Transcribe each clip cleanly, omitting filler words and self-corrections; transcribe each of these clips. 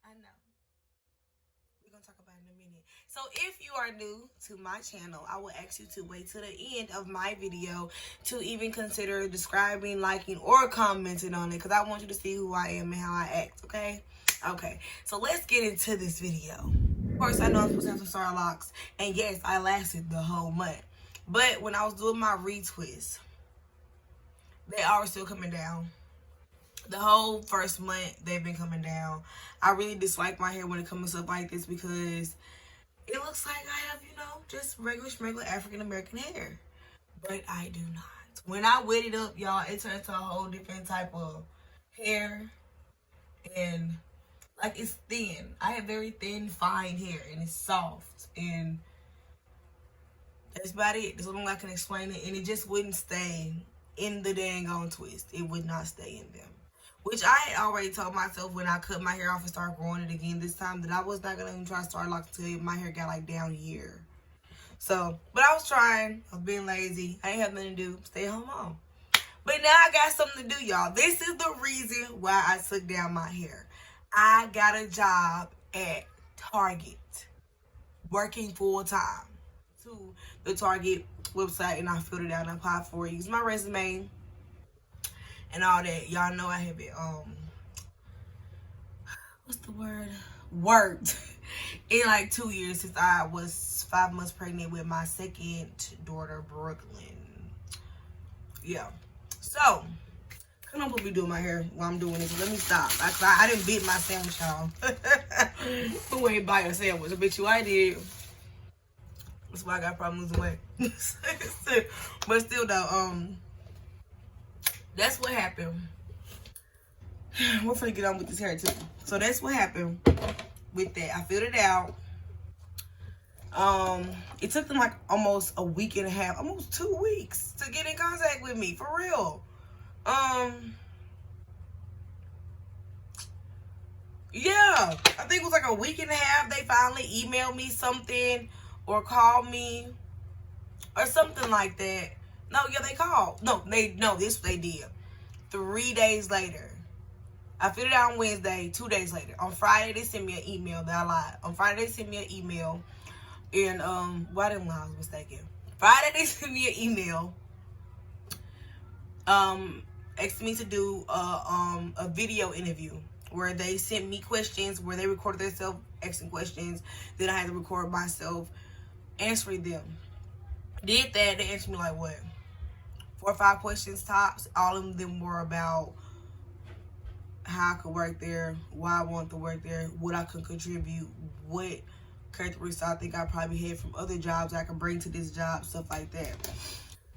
I know. We're gonna talk about it in a minute. So if you are new to my channel, I will ask you to wait to the end of my video to even consider describing, liking, or commenting on it, because I want you to see who I am and how I act, okay? Okay, so let's get into this video. Of course, I know I'm supposed to have some star locks, and yes, I lasted the whole month. But when I was doing my retwist, they are still coming down. The whole first month they've been coming down. I really dislike my hair when it comes to stuff like this because it looks like I have, just regular African American hair. But I do not. When I wet it up, y'all, it turns to a whole different type of hair. And like it's thin. I have very thin, fine hair and it's soft. And that's about it. That's the only way I can explain it. And it just wouldn't stay in the dang on twist. It would not stay in them. Which I had already told myself when I cut my hair off and started growing it again this time that I was not going to even try to start locks until my hair got like down here. So, but I was trying. I was being lazy. I ain't have nothing to do. Stay home mom. But now I got something to do, y'all. This is the reason why I took down my hair. I got a job at Target. Working full time. To the Target website, and I filled it out and I applied for it. Used my resume and all that. Y'all know I have been what's the word? Worked in like 2 years since I was 5 months pregnant with my second daughter, Brooklyn. Yeah. So, come on, put me doing my hair while I'm doing this. Let me stop. I didn't beat my sandwich, y'all. Who ain't buy a sandwich? I bet you I did. That's why I got problems losing weight. But still though, that's what happened. We're gonna get on with this hair too. So that's what happened with that. I filled it out. It took them like almost a week and a half, almost 2 weeks to get in contact with me, for real. Yeah, I think it was like a week and a half. They finally emailed me something or called me or something like that. No, yeah, they called. This they did. 3 days later. I filled it out on Wednesday, 2 days later. On Friday, they sent me an email that I lied. On Friday, they sent me an email. And, why didn't I was mistaken? Friday, they sent me an email. Asked me to do a video interview where they sent me questions, where they recorded themselves asking questions. Then I had to record myself answering them. Did that. They answered me like, what? 4 or 5 questions tops. All of them were about how I could work there, why I want to work there, what I could contribute, what characteristics I think I probably had from other jobs I could bring to this job, stuff like that.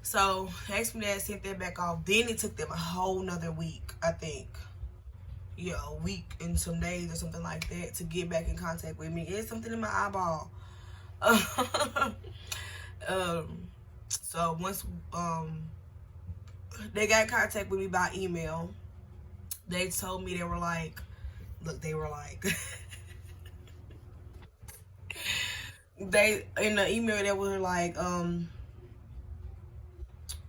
So, they asked me that, sent that back off. Then it took them a whole nother week, I think. Yeah, a week and some days or something like that to get back in contact with me. It's something in my eyeball. So once they got in contact with me by email, they told me, they were like they in the email they were like,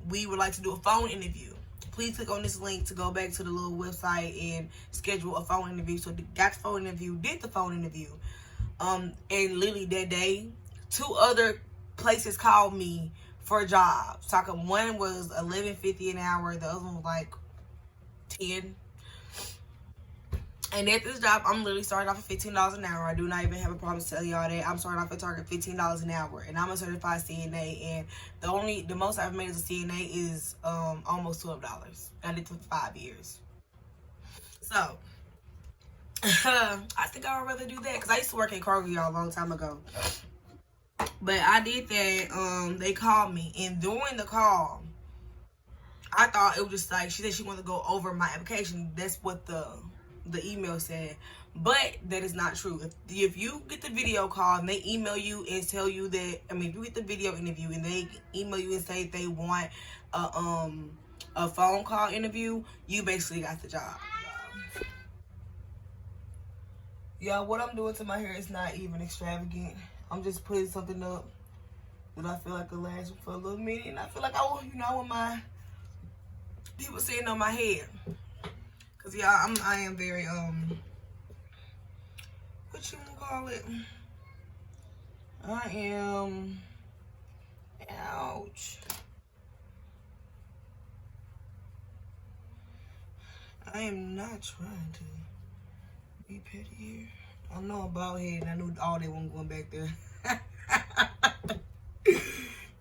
we would like to do a phone interview. Please click on this link to go back to the little website and schedule a phone interview. So got the phone interview, did the phone interview. And literally that day, 2 other places called me for jobs. Talking, one was $11.50 an hour, the other one was like 10. And at this job, I'm literally starting off at $15 an hour. I do not even have a problem telling y'all that. I'm starting off at Target $15 an hour, and I'm a certified CNA. And the most I've made as a CNA is almost $12. I did it for 5 years. So I think I would rather do that because I used to work at Kroger, y'all, a long time ago. But I did that. They called me, and during the call, I thought it was just like, she said she wanted to go over my application. That's what the email said, but that is not true. If you get the video call and they email you and tell you that, if you get the video interview and they email you and say they want a phone call interview, you basically got the job. Yeah, what I'm doing to my hair is not even extravagant. I'm just putting something up that I feel like will last for a little minute, and I feel like I want my people sitting on my head. Cause yeah, I am very what you wanna call it? I am, ouch. I am not trying to be petty here. I know I'm bald head and I knew all they wasn't going back there.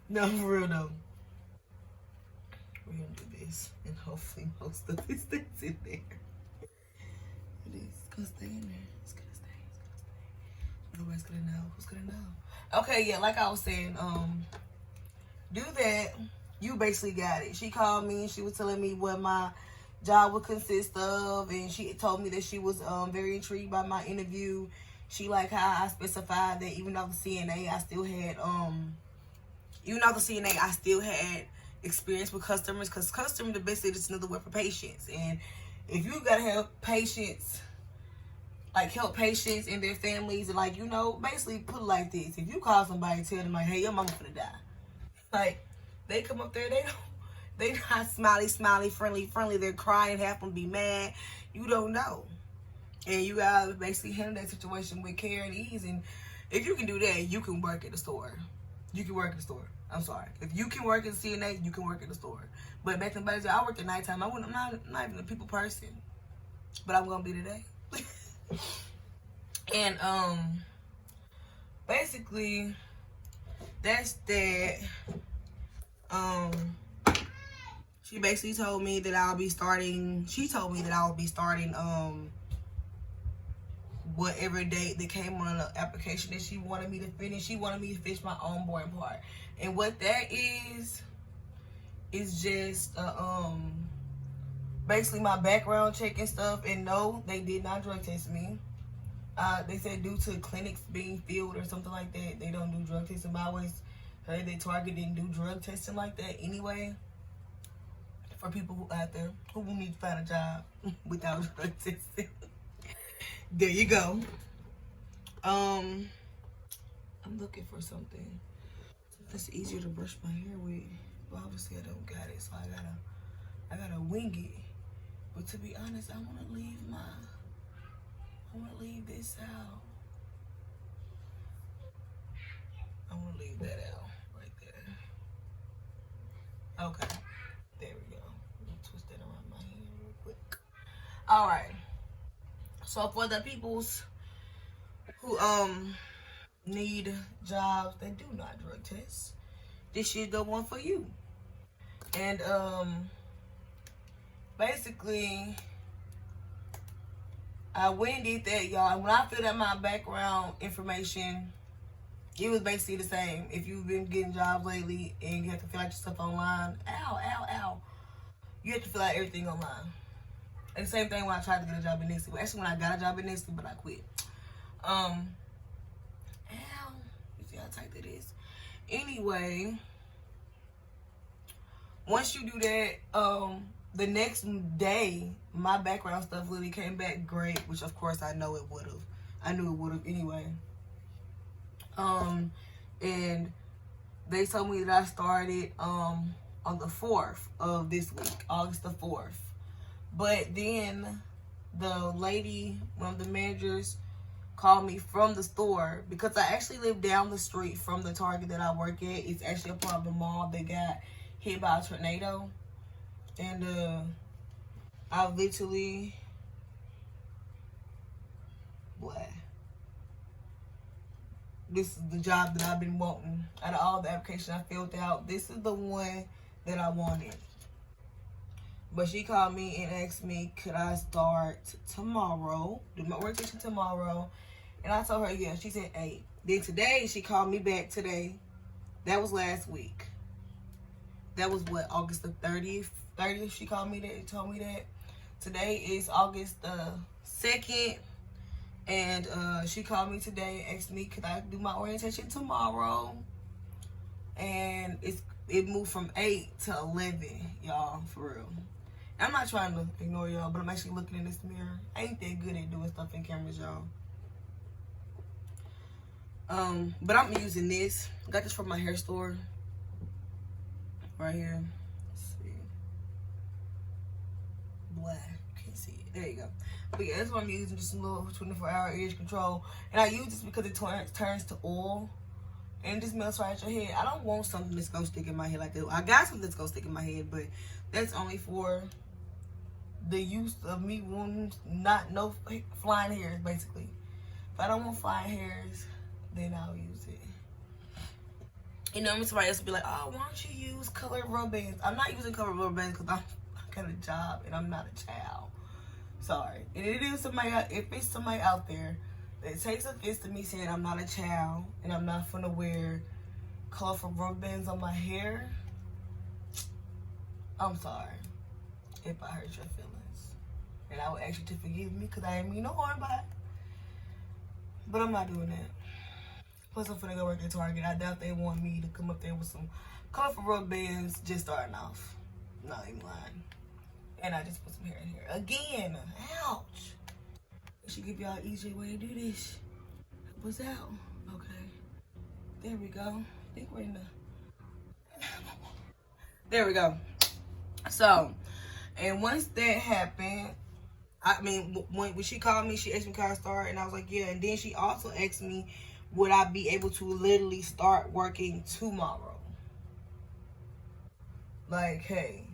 No, for real though. We're gonna do this and hopefully most of this stays in there. It is gonna stay in there. It's gonna stay. It's gonna stay. Nobody's gonna know. Who's gonna know? Okay, yeah, like I was saying, do that. You basically got it. She called me and she was telling me what my job would consist of, and she told me that she was very intrigued by my interview. She liked how I specified that even though the CNA, I still had experience with customers, because customers are basically just another word for patients. And if you gotta have patients, like help patients and their families, and like, you know, basically put it like this: if you call somebody and tell them like, hey, your mama finna die, like they come up there, they not smiley, friendly. They're crying, half them be mad. You don't know. And you gotta basically handle that situation with care and ease. And if you can do that, you can work at the store. You can work at the store. I'm sorry. If you can work at CNA, you can work at the store. But back in the day, I worked at nighttime. I'm not even a people person. But I'm gonna be today. And basically that's that. She basically told me that I'll be starting, whatever date that came on the application that she wanted me to finish. She wanted me to finish my onboarding part. And what that is just basically my background check and stuff. And no, they did not drug test me. They said due to clinics being filled or something like that, they don't do drug testing. But I always heard that Target didn't do drug testing like that anyway. For people who out there who will need to find a job without drug testing. There you go. I'm looking for something that's easier to brush my hair with. Well, obviously I don't got it, so I gotta wing it. But to be honest, I wanna leave this out. I wanna leave that out right there. Okay. There we go. Let me twist that around my hair real quick. All right. So for the peoples who need jobs that do not drug test, this is the one for you. And basically I went and did that, y'all. When I filled out my background information, it was basically the same. If you've been getting jobs lately and you have to fill out your stuff online, you have to fill out everything online. And the same thing when I tried to get a job in Nixie. Well, actually, when I got a job in Nixie, but I quit. You see how tight that is? Anyway, once you do that, the next day, my background stuff literally came back great, which of course I know it would have. I knew it would have anyway. And they told me that I started on the 4th of this week, August the 4th. But then the lady, one of the managers, called me from the store, because I actually live down the street from the Target that I work at. It's actually a part of the mall that got hit by a tornado. And I literally, this is the job that I've been wanting. Out of all the applications I filled out, this is the one that I wanted. But she called me and asked me, could I start tomorrow, do my orientation tomorrow? And I told her, yeah. She said 8. Then today, she called me back today. That was last week. That was what, August the 30th? 30th, she called me that, told me that. Today is August the 2nd. And she called me today and asked me, could I do my orientation tomorrow? And it moved from 8 to 11, y'all, for real. I'm not trying to ignore y'all, but I'm actually looking in this mirror. I ain't that good at doing stuff in cameras, y'all. But I'm using this. I got this from my hair store. Right here. Let's see. Black. You can't see it. There you go. But yeah, that's what I'm using, just a little 24-hour edge control. And I use this because it turns to oil. And it just melts right at your head. I don't want something that's gonna stick in my head like that. I got something that's gonna stick in my head, but that's only for the use of me wanting no flying hairs, basically. If I don't want flying hairs, then I'll use it. You know, somebody else will be like, oh, why don't you use colored rubber bands? I'm not using colored rubber bands because I got a job and I'm not a child. Sorry. And it is somebody, if it's somebody out there that takes offense to me saying I'm not a child and I'm not finna wear colorful rubber bands on my hair, I'm sorry if I hurt your feelings. And I would ask you to forgive me because I didn't mean no harm by it. But I'm not doing that. Plus, I'm finna go work at Target. I doubt they want me to come up there with some colorful rubber bands just starting off. Not even lying. And I just put some hair in here. Again, ouch. I should give y'all an easier way to do this. Help us out. Okay. There we go. I think we're in the... There we go. So, and once that happened, I mean, when she called me, she asked me can I start, and I was like, yeah. And then she also asked me, would I be able to literally start working tomorrow? Like, hey,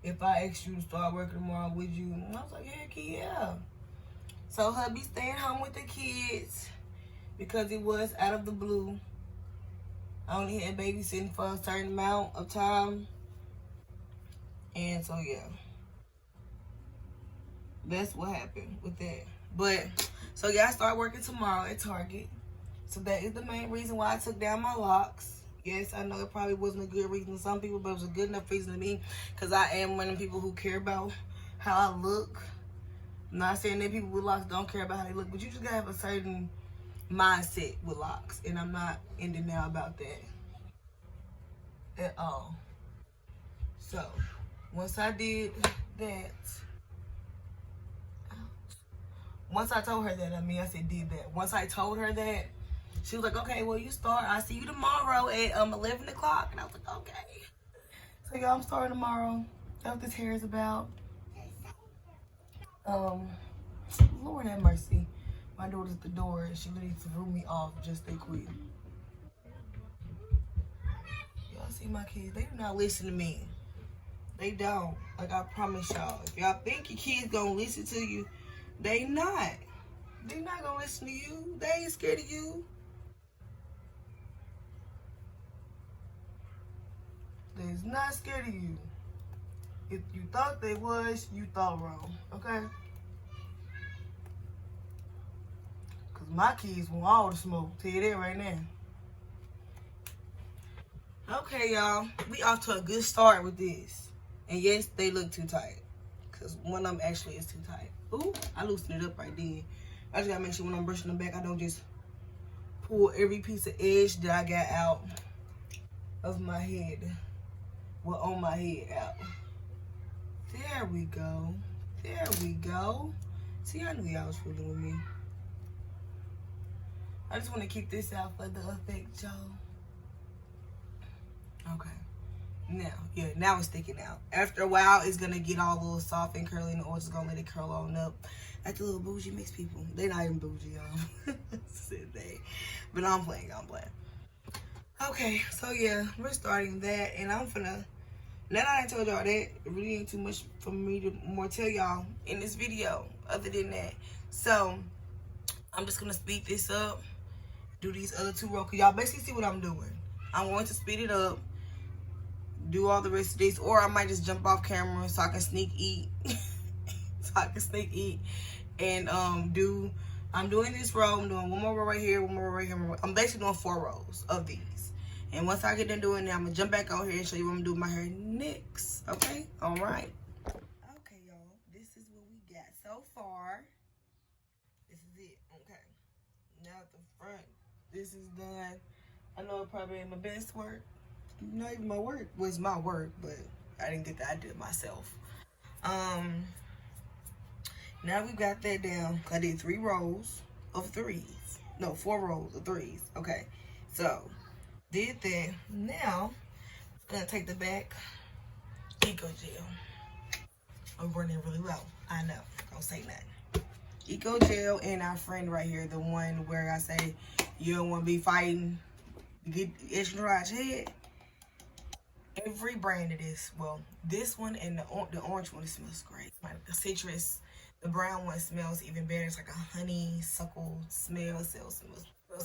if I asked you to start working tomorrow, would you? And I was like, heck yeah. So hubby staying home with the kids because it was out of the blue. I only had babysitting for a certain amount of time. And so, yeah. That's what happened with that. But, so yeah, I start working tomorrow at Target. So that is the main reason why I took down my locks. Yes, I know it probably wasn't a good reason to some people, but it was a good enough reason to me. Because I am one of the people who care about how I look. I'm not saying that people with locks don't care about how they look, but you just gotta have a certain mindset with locks. And I'm not in denial about that at all. So, once I did that, once I told her that, I said did that. Once I told her that, she was like, okay, well, you start. I'll see you tomorrow at 11 o'clock. And I was like, okay. So, y'all, I'm starting tomorrow. That's what this hair is about. Lord have mercy. My daughter's at the door, and she literally threw me off just that quick. Y'all see my kids? They do not listen to me. They don't. Like, I promise y'all. If y'all think your kids gonna listen to you, they not. They not gonna listen to you. They ain't scared of you. They's not scared of you. If you thought they was, you thought wrong. Okay? Because my kids want all the smoke. Tell you that right now. Okay, y'all. We off to a good start with this. And yes, they look too tight. Because one of them actually is too tight. Ooh, I loosened it up right then. I just gotta make sure when I'm brushing them back, I don't just pull every piece of edge that I got out of my head. Well, on my head out. There we go. There we go. See, I knew y'all was fooling with me. I just want to keep this out for the effect, y'all. Okay. Now, yeah, now it's sticking out. After a while, it's going to get all a little soft and curly, and the oil's going to let it curl on up. Like the little bougie mixed people. They not even bougie, y'all. Said they. But I'm playing. Okay, so yeah, we're starting that, and I'm finna... Now that I told y'all that, it really ain't too much for me to more tell y'all in this video other than that. So, I'm just going to speed this up, do these other 2 rows. Y'all basically see what I'm doing. I'm going to speed it up, do all the rest of this, or I might just jump off camera so I can sneak eat. And I'm doing this row. I'm doing 1 more row right here, 1 more row right here. I'm basically doing 4 rows of these. And once I get done doing that, I'm going to jump back on here and show you what I'm doing my hair next. Okay? All right. Okay, y'all. This is what we got so far. This is it. Okay. Now at the front, this is done. I know it probably ain't my best work. Not even my work. Well, it's my work, but I didn't get that. I did it myself. Now we've got that down. I did 3 rows of 3s. No, 4 rows of 3s. Okay. So... did that. Now, I'm gonna take the back Eco Gel. I'm running really low. I know. Don't say nothing. Eco Gel and our friend right here, the one where I say you don't want to be fighting to get extra dry head. Every brand of this, well, this one and the orange one, it smells great. Like the citrus, the brown one smells even better. It's like a honeysuckle smell. It smells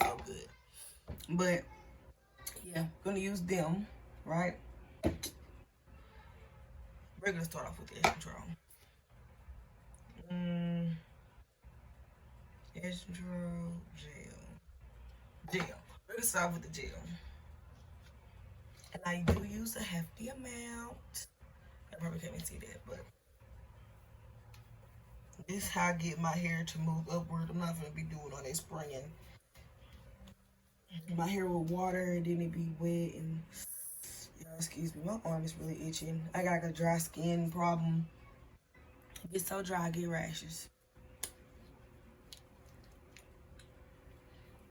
so good. But yeah, gonna use them, right? We're gonna start off with the edge control. Edge control gel. We're gonna start with the gel, and I do use a hefty amount. I probably can't even see that, but this is how I get my hair to move upward. I'm not gonna be doing all that spraying my hair with water and then it be wet and excuse me, my arm is really itching. I got like a dry skin problem. It gets so dry I get rashes.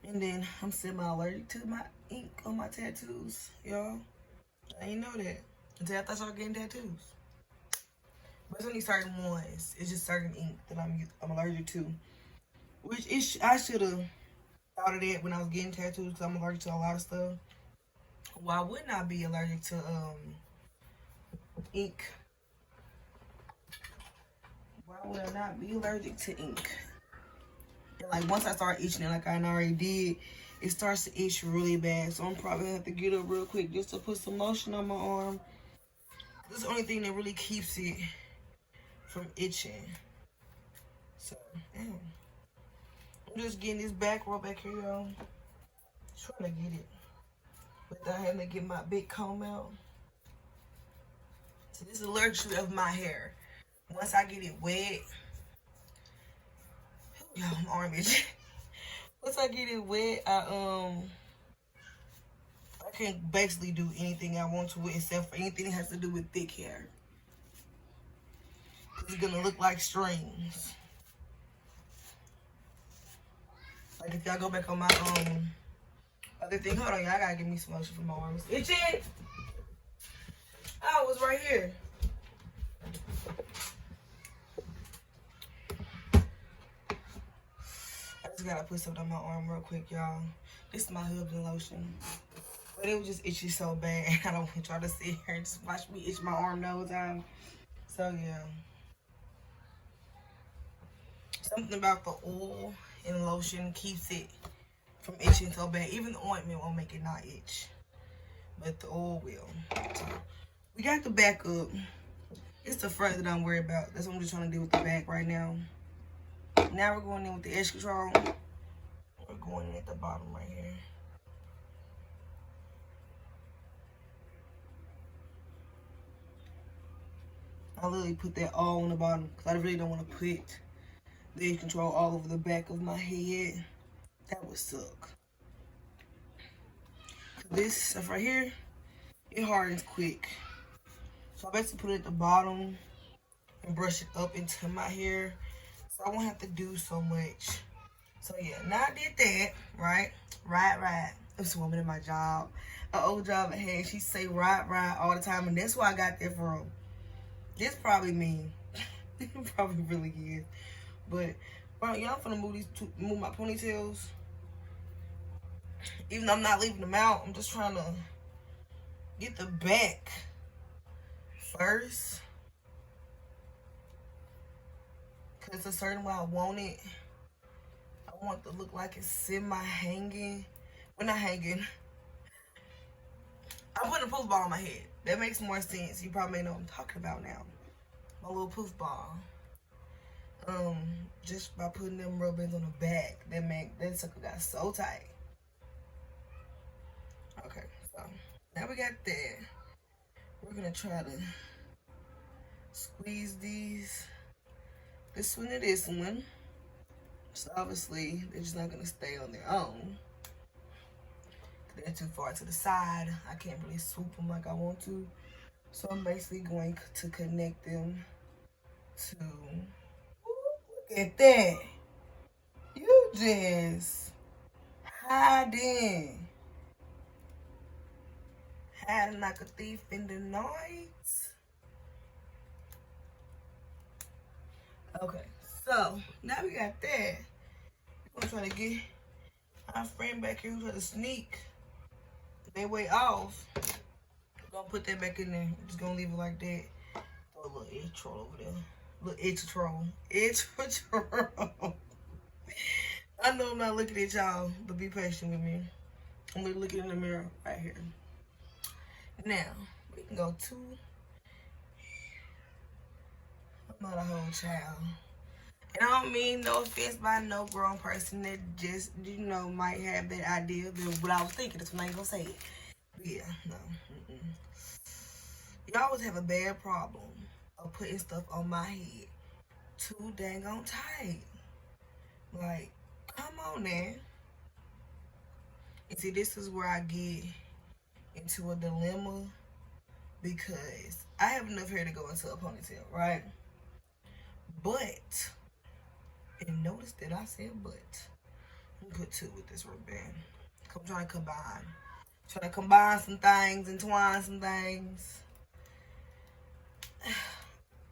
And then I'm semi-allergic to my ink on my tattoos, y'all. I didn't know that until after I started getting tattoos. But it's only certain ones. It's just certain ink that I'm allergic to. Which I should have thought of that when I was getting tattoos because I'm allergic to a lot of stuff. Why wouldn't I be allergic to ink? Why would I not be allergic to ink? And like once I start itching it like I already did, it starts to itch really bad. So I'm probably gonna have to get up real quick just to put some lotion on my arm. This is the only thing that really keeps it from itching. So, damn. I'm just getting this back row back here, y'all. Trying to get it without having to get my big comb out. So this is the luxury of my hair. Once I get it wet, y'all, my arm itching. Once I get it wet, I can basically do anything I want to with except for anything that has to do with thick hair. It's gonna look like strings. Like if y'all go back on my other thing, hold on, y'all, I gotta give me some lotion for my arms. Itching! Oh, it was right here. I just gotta put something on my arm real quick, y'all. This is my husband lotion. But it was just itchy so bad. I don't want y'all to sit here and just watch me itch my arm the whole time. So yeah. Something about the oil and lotion keeps it from itching so bad. Even the ointment won't make it not itch. But the oil will. So we got the back up. It's the front that I'm worried about. That's what I'm just trying to do with the back right now. Now we're going in with the edge control. We're going in at the bottom right here. I literally put that all on the bottom because I really don't want to put the edge control all over the back of my head. That would suck. This stuff right here, it hardens quick. So I basically put it at the bottom and brush it up into my hair. So I won't have to do so much. So yeah, now I did that, right? Right. This woman in my job, an old job I had, she say right all the time. And that's where I got that from. This probably me. It probably really is. But well, y'all finna move my ponytails. Even though I'm not leaving them out, I'm just trying to get the back first. Cause a certain way I want it. I want it to look like it's semi-hanging. Well, not hanging. I'm putting a poof ball on my head. That makes more sense. You probably may know what I'm talking about now. My little poof ball. Just by putting them rubber bands on the back, that sucker got so tight. Okay, so now we got that. We're gonna try to squeeze this one and this one. So obviously they're just not gonna stay on their own. They're too far to the side. I can't really swoop them like I want to. So I'm basically going to connect them to. Ooh, look at that. You just hiding like a thief in the night. Okay, so now we got that. I'm trying to get our friend back here who's trying to sneak their way off. Gonna put that back in there. I'm just gonna leave it like that. Throw a little edge troll over there. Little edge troll. Edge troll. I know I'm not looking at y'all, but be patient with me. I'm looking in the mirror right here. Now, we can go to. I'm not a whole child. And I don't mean no offense by no grown person that just, you know, might have that idea of what I was thinking. That's when I ain't gonna say it. Yeah, no. Y'all always have a bad problem of putting stuff on my head too dang on tight. Like, come on now. And see, this is where I get into a dilemma because I have enough hair to go into a ponytail, right? But, and notice that I said but. Let me put 2 with this ribbon. I'm trying to combine. Trying to combine some things, entwine some things.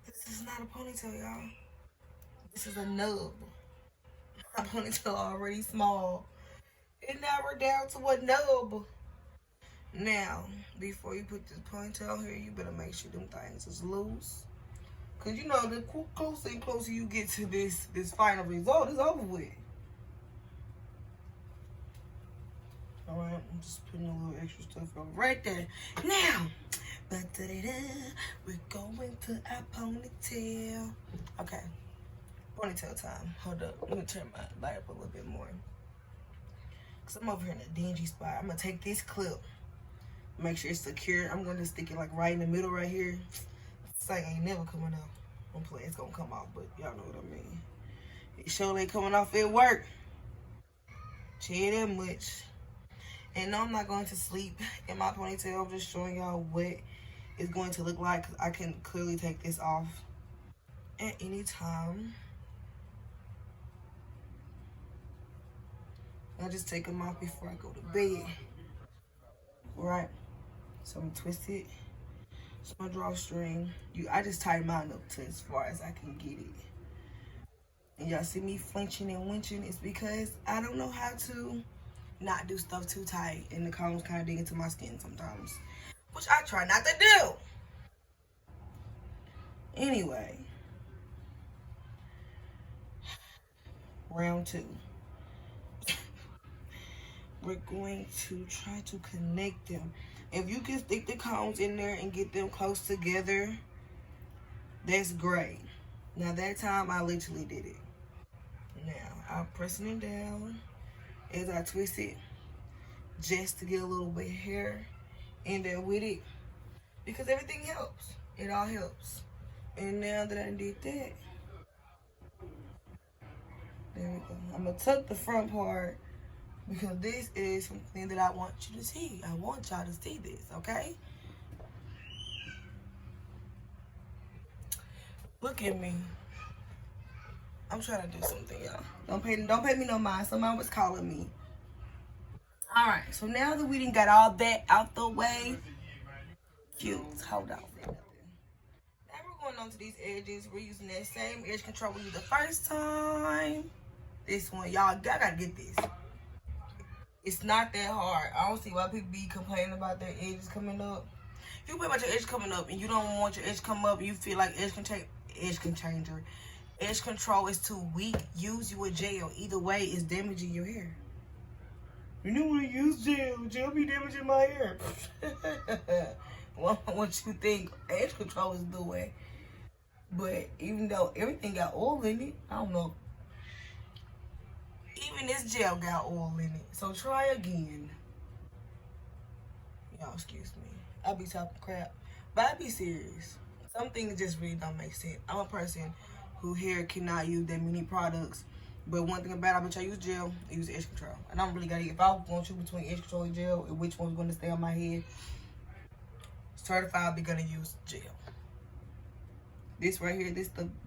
This is not a ponytail, y'all. This is a nub. My ponytail already small. And now we're down to a nub. Now, before you put this ponytail here, you better make sure them things is loose. Cause you know, the closer and closer you get to this final result, it's over with. All right, I'm just putting a little extra stuff over right there. Now, we're going to our ponytail. Okay, ponytail time. Hold up, let me turn my light up a little bit more. Cause I'm over here in a dingy spot. I'm gonna take this clip, make sure it's secure. I'm gonna stick it like right in the middle right here. This thing ain't never coming off. I'm playing, it's gonna come off, but y'all know what I mean. It sure ain't coming off at work. Tell you that much. And no, I'm not going to sleep in my ponytail. I'm just showing y'all what it's going to look like. Cause I can clearly take this off at any time. I just take them off before I go to bed. Right? So I'm gonna twist it. It's my drawstring. I just tie mine up to as far as I can get it. And y'all see me flinching and winching. It's because I don't know how to not do stuff too tight, and the combs kind of dig into my skin sometimes, which I try not to do. Anyway, round 2. We're going to try to connect them. If you can stick the combs in there and get them close together, that's great. Now that time I literally did it. Now I'm pressing it down as I twist it just to get a little bit of hair in there with it, because everything helps. It all helps. And now that I did that, there we go. I'm gonna tuck the front part because this is something that I want you to see. I want y'all to see this, okay? Look at me. I'm trying to do something, y'all. Don't pay me no mind. Somebody was calling me. All right, so now that we done got all that out the way, cute. Hold on. Now we're going on to these edges. We're using that same edge control we used the first time. This one, y'all gotta get this. It's not that hard. I don't see why people be complaining about their edges coming up. If you complain about your edge coming up and you don't want your edge to come up, you feel like edge control is too weak, use you a gel. Either way, it's damaging your hair. You don't want to use gel. Gel be damaging my hair. What you think edge control is doing. But even though everything got oil in it, I don't know. Even this gel got oil in it. So try again. Y'all excuse me. I be talking crap. But I be serious. Some things just really don't make sense. I'm a person who hair cannot use that many products. But one thing about it, I use gel, I use edge control. And I'm really gotta, if I want to choose between edge control and gel, and which one's gonna stay on my head, certified I'll be gonna use gel. This right here,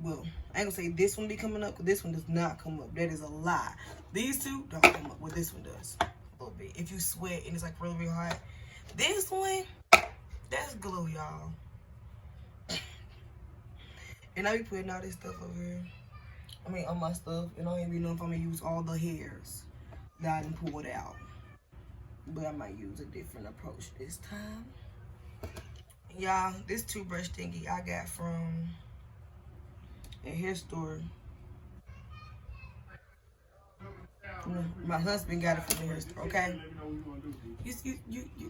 well, I ain't gonna say this one be coming up, because this one does not come up. That is a lie. These two don't come up. Well, this one does a little bit. If you sweat and it's like really, really hot. This one, that's glue, y'all. And I be putting all this stuff over here. I mean, on my stuff. And I don't even know if I'm gonna use all the hairs that I done pulled out. But I might use a different approach this time. Y'all, this toothbrush thingy I got from a hair store. My husband got it from the hair store, okay?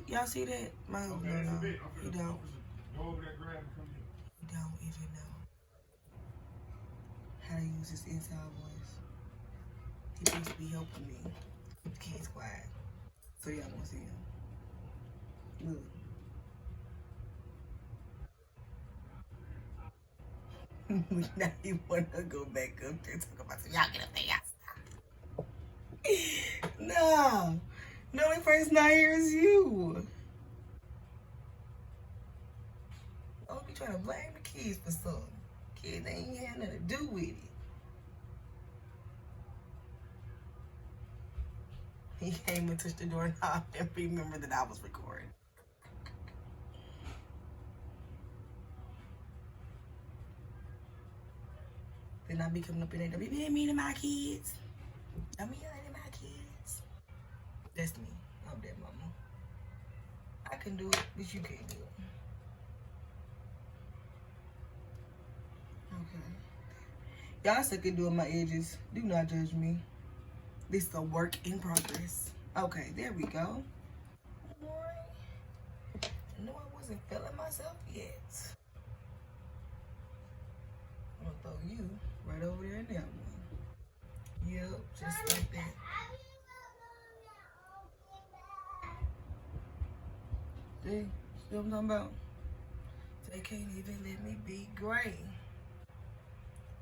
Y'all see that? My husband don't know. He don't. He don't even know how to use his inside voice. He's supposed to be helping me. Keep the kids quiet. So y'all won't see him. Look. Now you wanna go back up there and talk about some y'all get up there, y'all stop. No. The only person not here is you. Don't be trying to blame the kids for something. Kids ain't had nothing to do with it. He came and touched the doorknob and remembered that I was recording. Then I be coming up in there, don't be being mean to my kids. Don't be yelling at my kids. That's me. I'm that mama. I can do it, but you can't do it. Okay. Y'all suck at doing my edges. Do not judge me. This is a work in progress. Okay, there we go. Alright. No, I wasn't feeling myself yet. I'm gonna throw you right over there in that one. Yep, just like that. See what I'm talking about? They can't even let me be great.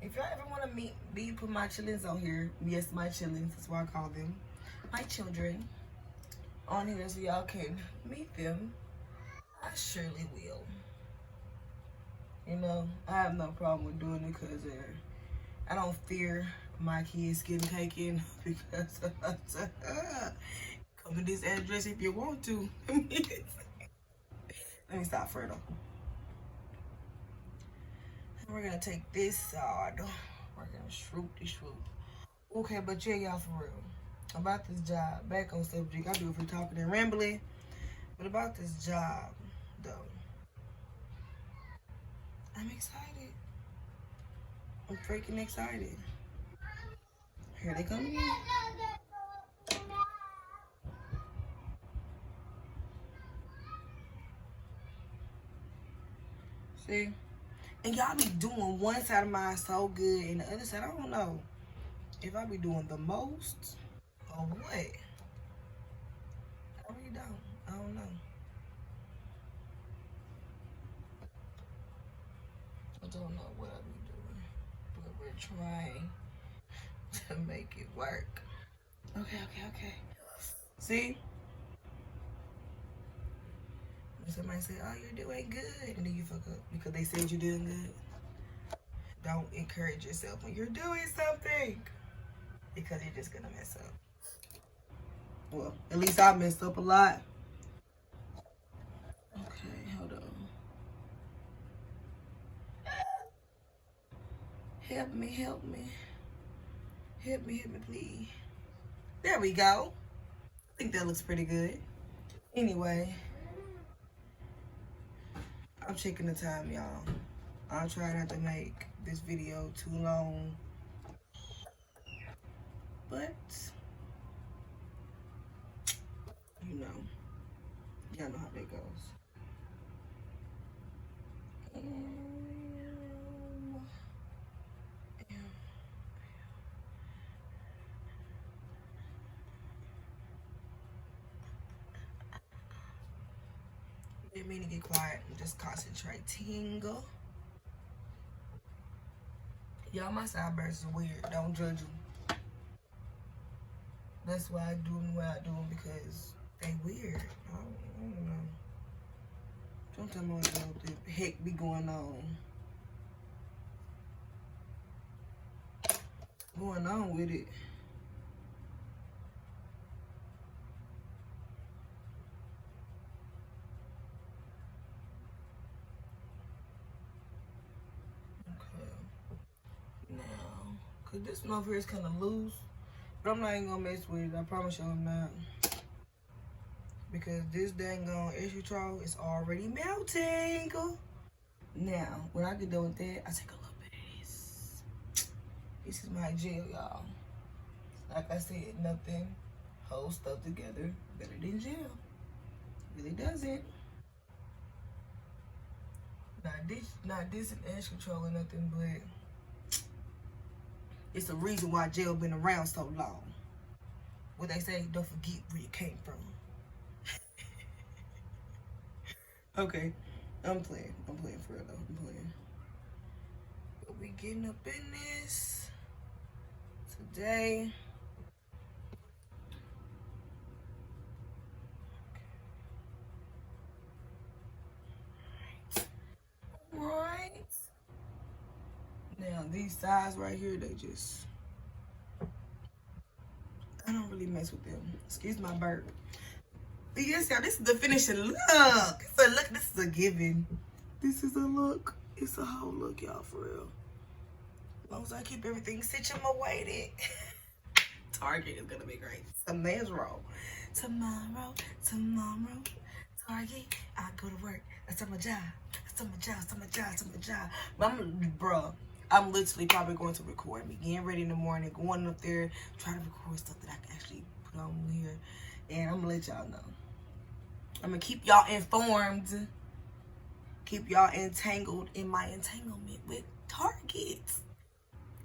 If y'all ever want to meet me, put my chillins on here. Yes, my chillins. That's what I call them. My children on here so y'all can meet them. I surely will. You know, I have no problem with doing it because I don't fear my kids getting taken because come to this address if you want to. Let me stop further. We're gonna take this side. We're gonna shroop the shroop. Okay, but yeah, y'all, for real. About this job, back on subject. I do it for talking and rambling. But about this job, though, I'm excited. I'm freaking excited. Here they come again. See? And y'all be doing one side of mine so good, and the other side, I don't know if I be doing the most or what. I really don't. I don't know. I don't know what I be doing, but we're trying to make it work. Okay. See? Somebody say, oh, you're doing good, and then you fuck up because they said you're doing good. Don't encourage yourself when you're doing something because you're just gonna mess up. Well, at least I messed up a lot. Okay, hold on. Help me, please. There we go. I think that looks pretty good. Anyway, I'm checking the time, y'all. I'll try not to make this video too long. But, you know, y'all know how that goes. Didn't mean to get quiet. I'm just concentrating. Y'all, my sideburns is weird. Don't judge them. That's why I do them the way I do them because they weird. I don't know. Don't tell me what the heck be going on. Going on with it. Okay. Now, could This one over here is kind of loose, but I'm not even gonna mess with it. I promise you I'm not. Because this dang on edge control is already melting. Now, when I get done with that, I take a little bit of this. This is my gel, y'all. Like I said, nothing holds stuff together better than gel. Really doesn't. Not this an edge control or nothing, but it's a reason why gel been around so long. What they say, don't forget where you came from. Okay, I'm playing for real though, I'm playing. But we getting up in this today. Right. Now these sides right here, they just, I don't really mess with them. Excuse my burp. But yes, y'all, this is the finishing look. It's a look. This is a given. This is a look. It's a whole look, y'all, for real. As long as I keep everything situated. Target is gonna be great. It's a man's roll. Tomorrow, Target, I go to work. That's my job. That's my job. But I'm literally probably going to record me. Getting ready in the morning, going up there, trying to record stuff that I can actually put on here. And I'm gonna let y'all know. I'm gonna keep y'all informed. Keep y'all entangled in my entanglement with Target.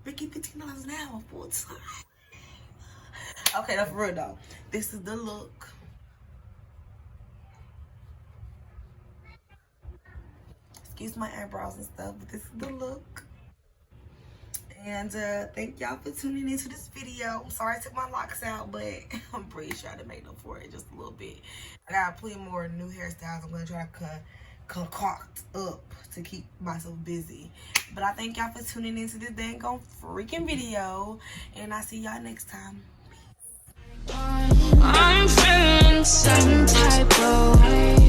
Ricky, $15 an hour full time. Okay, that's for real though. This is the look. Excuse my eyebrows and stuff, but this is the look. And thank y'all for tuning into this video. I'm sorry I took my locks out, but I'm pretty sure I done made up for it just a little bit. I got plenty more new hairstyles I'm gonna try to concoct up to keep myself busy. But I thank y'all for tuning into this dang on freaking video, and I see y'all next time. I'm feeling some type of way.